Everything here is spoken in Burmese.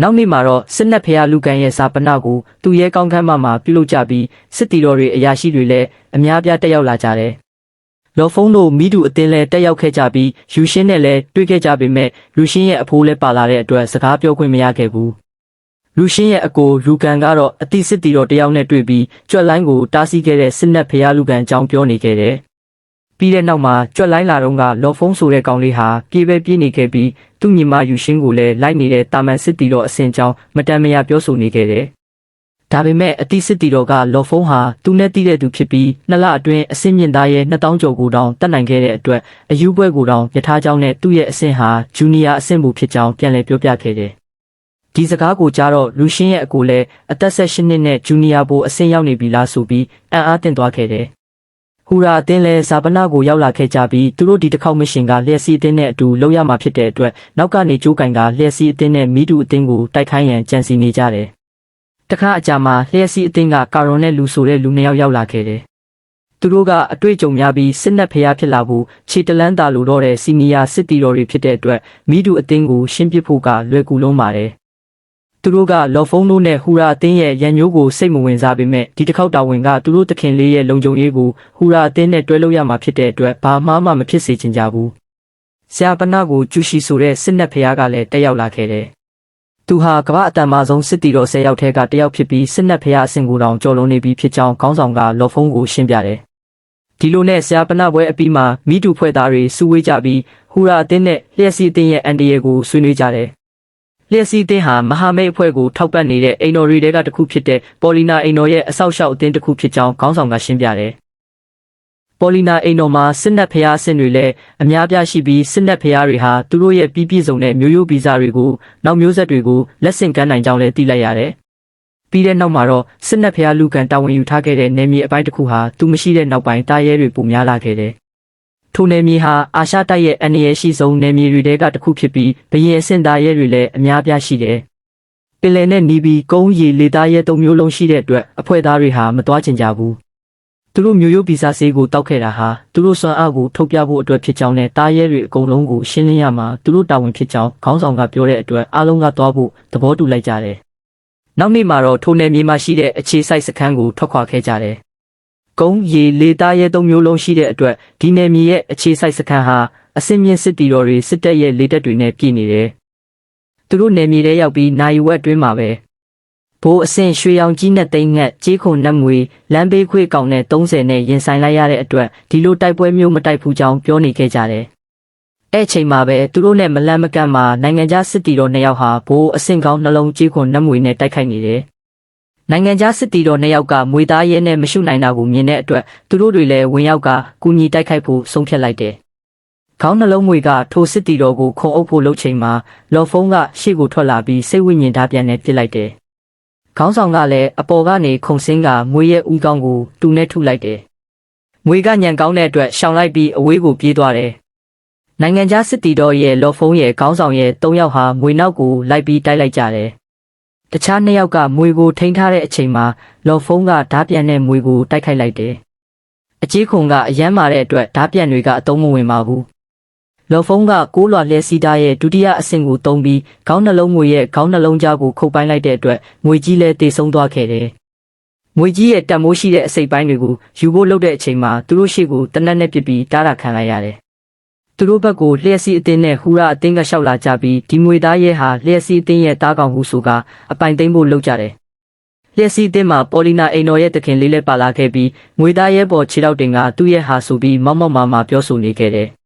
နောက်နေ့မှာတော့စစ်နက်ဖျားလူကန်ရဲ့စာပနာကိုသူ့ရဲ့ကောင်းခန်းမှာပြုလုပ်ကြပြီးစစ်တီတော်တွေအရာရှိတွေလည်းအများပြားတက်ရောက်လာကြတယ်။လော်ဖုန်းတို့မိတူအတင်းလည်းတက်ရောက်ခဲ့ကြပြီးယူရှင်းနဲ့လည်းတွေ့ခဲ့ကြပေမဲ့လူရှင်းရဲ့အဖိုးလည်းပါလာတဲ့အတွက်စကားပြောခွင့်မရခဲ့ဘူး။လူရှင်းရဲ့အကိုလူကန်ကတော့အတိစစ်တီတော်တယောက်နဲ့တွေ့ပြီးကြွက်လိုင်းကိုတားဆီးခဲ့တဲ့စစ်နက်ဖျားလူကန်အကြောင်းပြောနေခဲ့တယ်။ပြီးတဲ့နောက်မှာကြွက်လိုင်းလာတော့ကလော်ဖုန်းဆိုတဲ့ကောင်လေးဟာပြေးနေခဲ့ပြီးသူ့ညီမယူရှင်းကိုလည်းလိုက်နေတဲ့တာမန်စစ်တီတော်အဆင့်ကြောင်းမတန်မရပြောဆိုနေခဲ့တယ်။ဒါပေမဲ့အတိစစ်တီတော်ကလော်ဖုန်းဟာသူနဲ့တည်တဲ့သူဖြစ်ပြီး2 လအတွင်းအဆင့်မြင့်သားရဲ့2000ကျော်ကိုတောင်တက်နိုင်ခဲ့တဲ့အတွက်အယူပွဲကိုတောင်ယထာကြောင်းနဲ့သူ့ရဲ့အဆင့်ဟာဂျူနီယာအဆင့်ဘူးဖြစ်ကြောင်းပြန်လည်ပြောပြခဲ့တယ်။ဒီစကားကိုကြားတော့လူရှင်းရဲ့အကိုလည်းအသက်18နှစ်နဲ့ဂျူနီယာဘိုအဆင့်ရောက်နေပြီလားဆိုပြီးအံ့အားသင့်သွားခဲ့တယ်။ဟူရာအတင်းလဲဇာပနာကိုရောက်လာခဲ့ကြပြီးသူတို့ဒီတစ်ခေါက်မရှင်ကလျှက်စီးအတင်းနဲ့အတူလောက်ရမှာဖြစ်တဲ့အတွက်နောက်ကနေကြိုးကင်ကလျှက်စီးအတင်းနဲ့မီးတူအတင်းကိုတိုက်ခိုင်းရန်ကြံစီနေကြတယ်။တခါအကြာမှာလျှက်စီးအတင်းကကာရွန်နဲ့လူဆိုတဲ့လူ2ယောက်ရောက်လာခဲ့တယ်။သူတို့ကအတွေ့အကြုံများပြီးစစ်နက်ဖျားဖြစ်လာဖို့ခြေတလန်းတာလိုတော့တဲ့စီနီယာစစ်တီတော်တွေဖြစ်တဲ့အတွက်မီးတူအတင်းကိုရှင်းပစ်ဖို့ကလွယ်ကူလုံးပါတယ်။သူတို့ကလော်ဖုန်းတို့နဲ့ဟူရာအတင်းရဲ့ရန်မျိုးကိုစိတ်မဝင်စားပေမဲ့ဒီတစ်ခေါက်တာဝန်ကသူတို့တခင်လေးရဲ့လုံခြုံရေးကိုဟူရာအတင်းနဲ့တွဲလို့ရမှာဖြစ်တဲ့အတွက်ဘာမှမဖြစ်စေချင်ကြဘူး။ဆရာပနာကိုကျူရှိဆိုတဲ့စစ်နက်ဖျားကလည်းတက်ရောက်လာခဲ့တယ်။သူဟာကမ္ဘာအတန်မာဆုံးစစ်တီတော်10ယောက်ထဲကတယောက်ဖြစ်ပြီးစစ်နက်ဖျားအဆင့်ကိုတောင်ကျော်လွန်နေပြီဖြစ်ကြောင်းခေါင်းဆောင်ကလော်ဖုန်းကိုရှင်းပြတယ်။ဒီလိုနဲ့ဆရာပနာပွဲအပြီးမှာမိတူဖွဲ့သားတွေစုဝေးကြပြီးဟူရာအတင်းနဲ့လျှက်စီအတင်းရဲ့အန်ဒီယေကိုဆွေးနွေးကြတယ်။လျှက်စီးတင်းဟာမဟာမိတ်အဖွဲ့ကိုထောက်ပံ့နေတဲ့အိမ်တော်တွေကတစ်ခုဖြစ်တဲ့ပေါ်လီနာအိမ်တော်ရဲ့အဆောက်အအုံအသင်းတစ်ခုဖြစ်ကြောင်းခေါင်းဆောင်ကရှင်းပြတယ်။ပေါ်လီနာအိမ်တော်မှာစစ်နက်ဖျားအဆင့်တွေလည်းအများပြားရှိပြီးစစ်နက်ဖျားတွေဟာသူတို့ရဲ့ပြည့်စုံတဲ့မျိုးရိုးဗီဇတွေကိုနောက်မျိုးဆက်တွေကိုလက်ဆင့်ကမ်းနိုင်ကြောင်းလည်းသိလိုက်ရတယ်။ပြီးတဲ့နောက်မှာတော့စစ်နက်ဖျားလူကန်တာဝန်ယူထားခဲ့တဲ့နယ်မြေအပိုင်းတစ်ခုဟာသူမရှိတဲ့နောက်ပိုင်းတားရဲတွေပုံများလာခဲ့တယ်။ထိုနယ်မြေဟာအာရှတိုက်ရဲ့အနေရရှိဆုံးနယ်မြေတွေထဲကတစ်ခုဖြစ်ပြီးဘရင်အဆင့်သားရဲတွေလည်းအများပြားရှိတယ်။ပင်လယ်နဲ့နီးပြီးကုန်းရီလေသားရဲ3မျိုးလုံးရှိတဲ့အတွက်အဖွဲ့သားတွေဟာမတွားချင်ကြဘူး။သူတို့မျိုးရိုးဗီဇဆေးကိုတောက်ခဲ့တာဟာသူတို့စွမ်းအားကိုထုတ်ပြဖို့အတွက်ဖြစ်ကြောင်းနဲ့တားရဲတွေအကုန်လုံးကိုရှင်းလင်းရမှာသူတို့တာဝန်ဖြစ်ကြောင်းခေါင်းဆောင်ကပြောတဲ့အတွက်အားလုံးကသွားဖို့သဘောတူလိုက်ကြတယ်။နောက်နေ့မှာတော့ထိုနယ်မြေမှာရှိတဲ့အခြေစိုက်စခန်းကိုထွက်ခွာခဲ့ကြတယ်။ကုန်းရီလေသားရဲ3မျိုးလုံးရှိတဲ့အတွက်ဒီနယ်မြေရဲ့အခြေစိုက်စခန်းဟာအစင်းမြင့်စစ်တီတော်တွေစစ်တပ်ရဲ့လေတပ်တွေနဲ့ပြည်နေတယ်။သူတို့နယ်မြေထဲရောက်ပြီးနိုင်ဝက်အတွင်းမှာပဲဘိုးအဆင့်ရွှေရောင်ကြီးနဲ့တိမ်ငှက်ကြေးခုံနတ်မွေလမ်းဘေးခွေကောင်နဲ့30နဲ့ရင်ဆိုင်လိုက်ရတဲ့အတွက်ဒီလိုတိုက်ပွဲမျိုးမတိုက်ဘူးကြောင်းပြောနေခဲ့ကြတယ်။အဲ့ချိန်မှာပဲသူတို့နဲ့မလန့်မကန့်မှာနိုင်ငံခြားစစ်တီတော်2ယောက်ဟာဘိုးအဆင့်ကောင်းနှလုံးကြေးခုံနတ်မွေနဲ့တိုက်ခိုက်နေတယ်။နိုင်ငံခြားစစ်တီတော်2ယောက်ကမွေသားရဲနဲ့မရှုနိုင်တာကိုမြင်တဲ့အတွက်သူတို့တွေလည်းဝင်ရောက်ကကူညီတိုက်ခိုက်ဖို့ဆုံးဖြတ်လိုက်တယ်။ခေါင်းနှလုံးမွေကထိုစစ်တီတော်ကိုခုံအုပ်ဖို့လုပ်ချိန်မှာလော်ဖုန်းကရှေ့ကိုထွက်လာပြီးစိတ်ဝိညာဉ်ဓာတ်ပြန်နဲ့ပစ်လိုက်တယ်။ခေါင်းဆောင်ကလည်းအပေါ်ကနေခုံစင်းကမွေရဲ့ဦးကောင်းကိုတူနဲ့ထုလိုက်တယ်။မွေကညံကောင်းတဲ့အတွက်ရှောင်လိုက်ပြီးအဝေးကိုပြေးသွားတယ်။နိုင်ငံခြားစစ်တီတော်ရဲ့လော်ဖုန်းရဲ့ခေါင်းဆောင်ရဲ့3ယောက်ဟာမွေနောက်ကိုလိုက်ပြီးတိုက်လိုက်ကြတယ်။တခြား2ယောက်ကမွေကိုထိန်းထားတဲ့အချိန်မှာလော်ဖုန်းကဓာတ်ပြန်နဲ့မွေကိုတိုက်ခိုက်လိုက်တယ်။အကြီးခုံကအရမ်းမာတဲ့အတွက်ဓာတ်ပြန်တွေကအသုံးမဝင်ပါဘူး။လော်ဖုန်းက6လွှာလျှက်စီးသားရဲ့ဒုတိယအဆင့်ကိုသုံးပြီးခေါင်းနှလုံးမွေရဲ့ခေါင်းနှလုံးကြားကိုခုတ်ပိုင်းလိုက်တဲ့အတွက်မွေကြီးလည်းတေဆုံးသွားခဲ့တယ်။မွေကြီးရဲ့တံမိုးရှိတဲ့အစိပ်ပိုင်းတွေကိုယူဖို့လုပ်တဲ့အချိန်မှာသူတို့ရှေ့ကိုတနက်နဲ့ပစ်ပြီးတားတာခံလိုက်ရတယ်။သူတို့ဘက်ကိုလျှက်စီးအတင်းနဲ့ဟူရာအတင်းကလျှောက်လာကြပြီးဒီမွေသားရဲဟာလျှက်စီးအတင်းရဲ့တားကောင်ဟုဆိုကအပိုင်သိမ်းဖို့လုပ်ကြတယ်။လျှက်စီးအတင်းမှာပေါ်လီနာအိမ်တော်ရဲ့တခင်လေးလည်းပါလာခဲ့ပြီးမွေသားရဲပေါ်ခြေထောက်တင်ကသူ့ရဲ့ဟာဆိုပြီးမောက်မာပြောဆိုနေခဲ့တယ်။